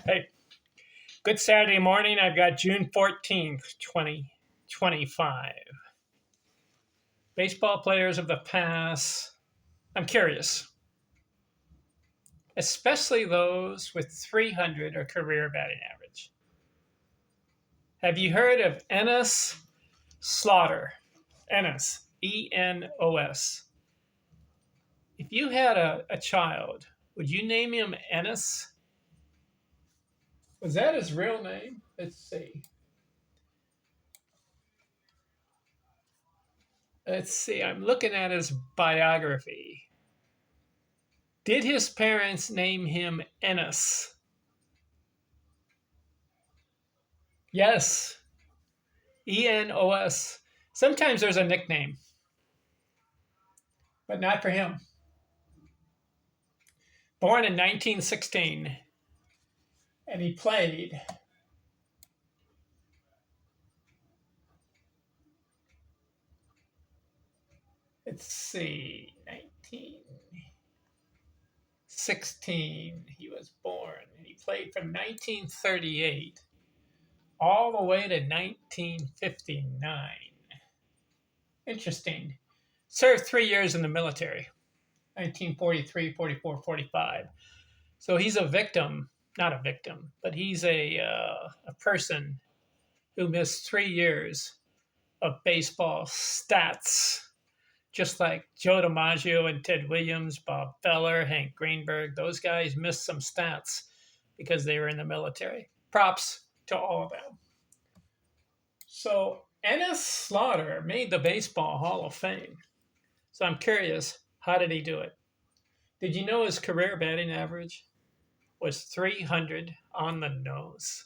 Hey, good Saturday morning. I've got June 14th, 2025. Baseball players of the past. I'm curious, especially those with 300 or career batting average. Have you heard of Enos Slaughter? Enos, Enos. If you had a child, would you name him Enos? Was that his real name? Let's see. I'm looking at his biography. Did his parents name him Enos? Yes, Enos. Sometimes there's a nickname, but not for him. Born in 1916, and he played. Let's see, 1916. He was born, and he played from 1938 all the way to 1959. Interesting. Served 3 years in the military, 1943, 44, 45. So he's a victim, not a victim, but he's a person who missed 3 years of baseball stats, just like Joe DiMaggio and Ted Williams, Bob Feller, Hank Greenberg. Those guys missed some stats because they were in the military. Props to all of them. So Enos Slaughter made the Baseball Hall of Fame. So I'm curious, how did he do it? Did you know his career batting average was 300 on the nose?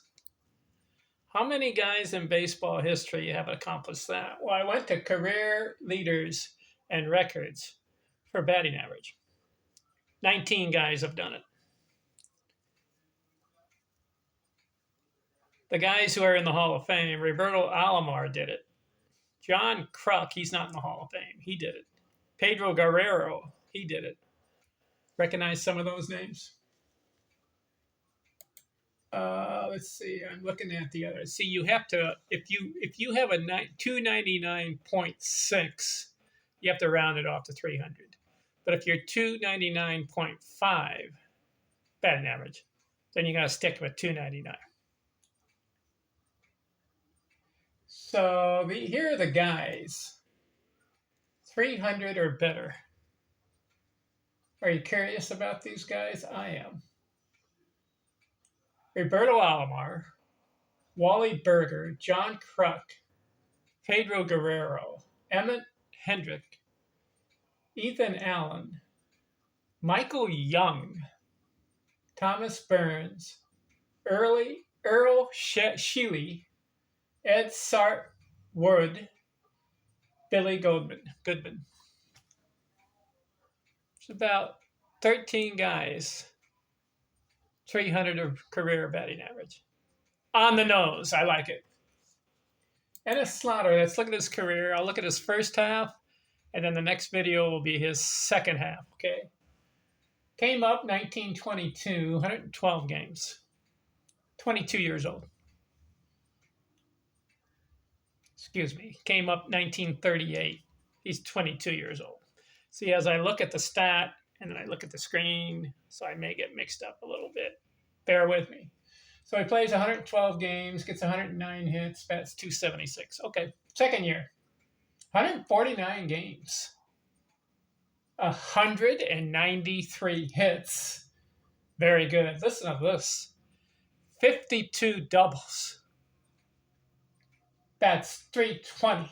How many guys in baseball history have accomplished that? Well, I went to career leaders and records for batting average. 19 guys have done it. The guys who are in the Hall of Fame, Roberto Alomar did it. John Kruk, he's not in the Hall of Fame. He did it. Pedro Guerrero, he did it. Recognize some of those names? Let's see. I'm looking at the others. See, you have to if you have a 299.6, you have to round it off to 300. But if you're 299.5 batting average, then you got to stick with 299. So here are the guys, 300 or better. Are you curious about these guys? I am. Roberto Alomar, Wally Berger, John Kruk, Pedro Guerrero, Emmett Hendrick, Ethan Allen, Michael Young, Thomas Burns, Earl Sheely, Ed Sartwood, Billy Goodman. It's about 13 guys, 300 of career batting average. On the nose, I like it. Enos Slaughter, let's look at his career. I'll look at his first half, and then the next video will be his second half, okay? Came up 1922, 112 games, 22 years old. Excuse me, came up 1938. He's 22 years old. See, as I look at the stat, and then I look at the screen, so I may get mixed up a little bit. Bear with me. So he plays 112 games, gets 109 hits, bats 276. Okay, second year, 149 games, 193 hits. Very good. Listen to this. 52 doubles. Bats 320.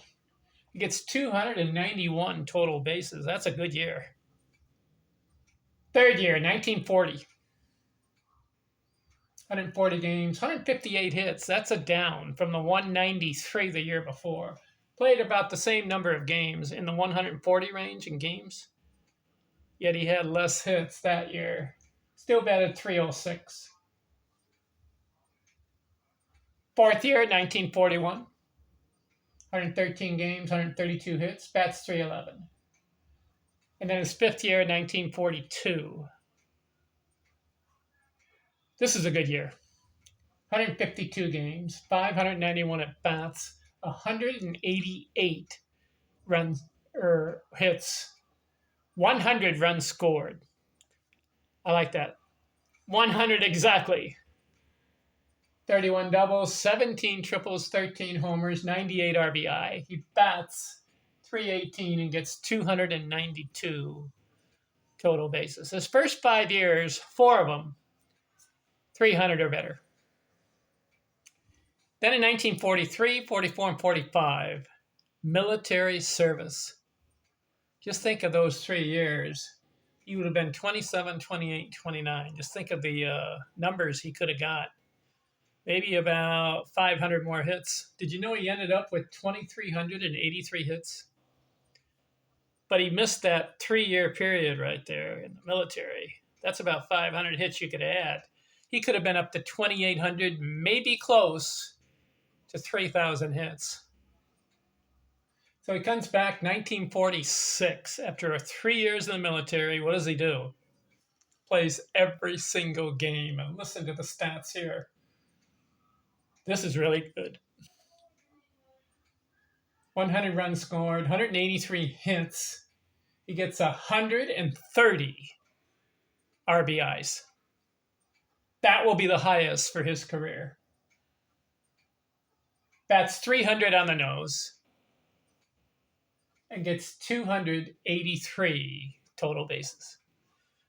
He gets 291 total bases. That's a good year. Third year, 1940. 140 games, 158 hits. That's a down from the 193 the year before. Played about the same number of games in the 140 range in games. Yet he had less hits that year. Still batted 306. Fourth year, 1941. 113 games, 132 hits, bats 311. And then his fifth year, 1942. This is a good year. 152 games, 591 at bats, 188 runs or hits, 100 runs scored. I like that. 100 exactly. 31 doubles, 17 triples, 13 homers, 98 RBI. He bats 318 and gets 292 total bases. His first 5 years, 4 of them, 300 or better. Then in 1943, 44, and 45, military service. Just think of those 3 years. He would have been 27, 28, 29. Just think of the numbers he could have got. Maybe about 500 more hits. Did you know he ended up with 2,383 hits? But he missed that 3-year period right there in the military. That's about 500 hits you could add. He could have been up to 2,800, maybe close to 3,000 hits. So he comes back 1946 after 3 years in the military. What does he do? Plays every single game. And listen to the stats here. This is really good. 100 runs scored, 183 hits. He gets 130 RBIs. That will be the highest for his career. That's 300 on the nose and gets 283 total bases.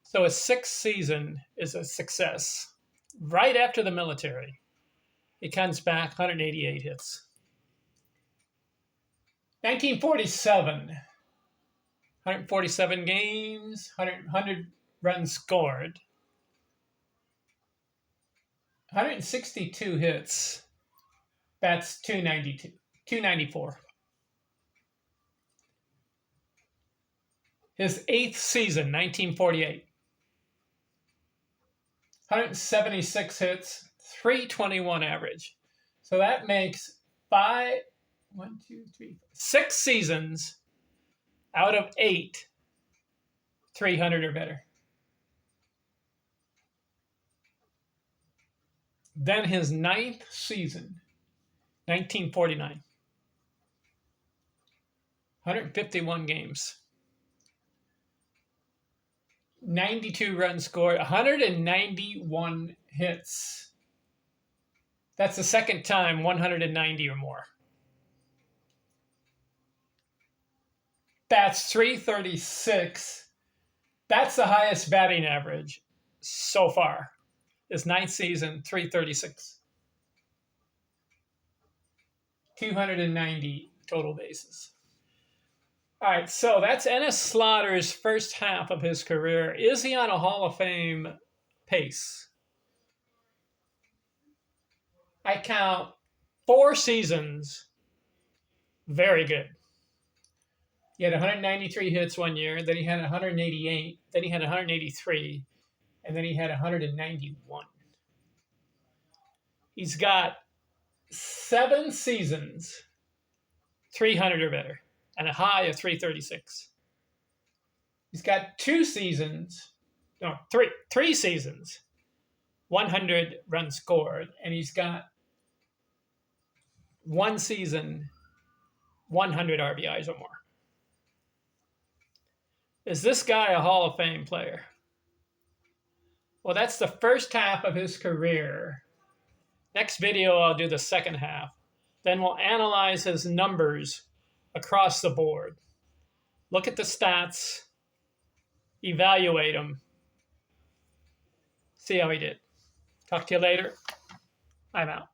So his 6th season is a success. Right after the military, he comes back 188 hits. 1947, 147 games, 100 runs scored, 162 hits. That's 294. His 8th season, 1948. 176 hits, 321 average. So that makes 6 seasons out of 8, 300 or better. Then his 9th season, 1949. 151 games. 92 runs scored, 191 hits. That's the second time 190 or more. That's 336. That's the highest batting average so far. His 9th season, 336. 290 total bases. All right, so that's Enos Slaughter's first half of his career. Is he on a Hall of Fame pace? I count 4 seasons. Very good. He had 193 hits one year, then he had 188, then he had 183, and then he had 191. He's got 7 seasons, 300 or better, and a high of 336. He's got 3 seasons, 100 runs scored, and he's got 1 season, 100 RBIs or more. Is this guy a Hall of Fame player? Well, that's the first half of his career. Next video, I'll do the second half. Then we'll analyze his numbers across the board. Look at the stats, evaluate them, see how he did. Talk to you later. I'm out.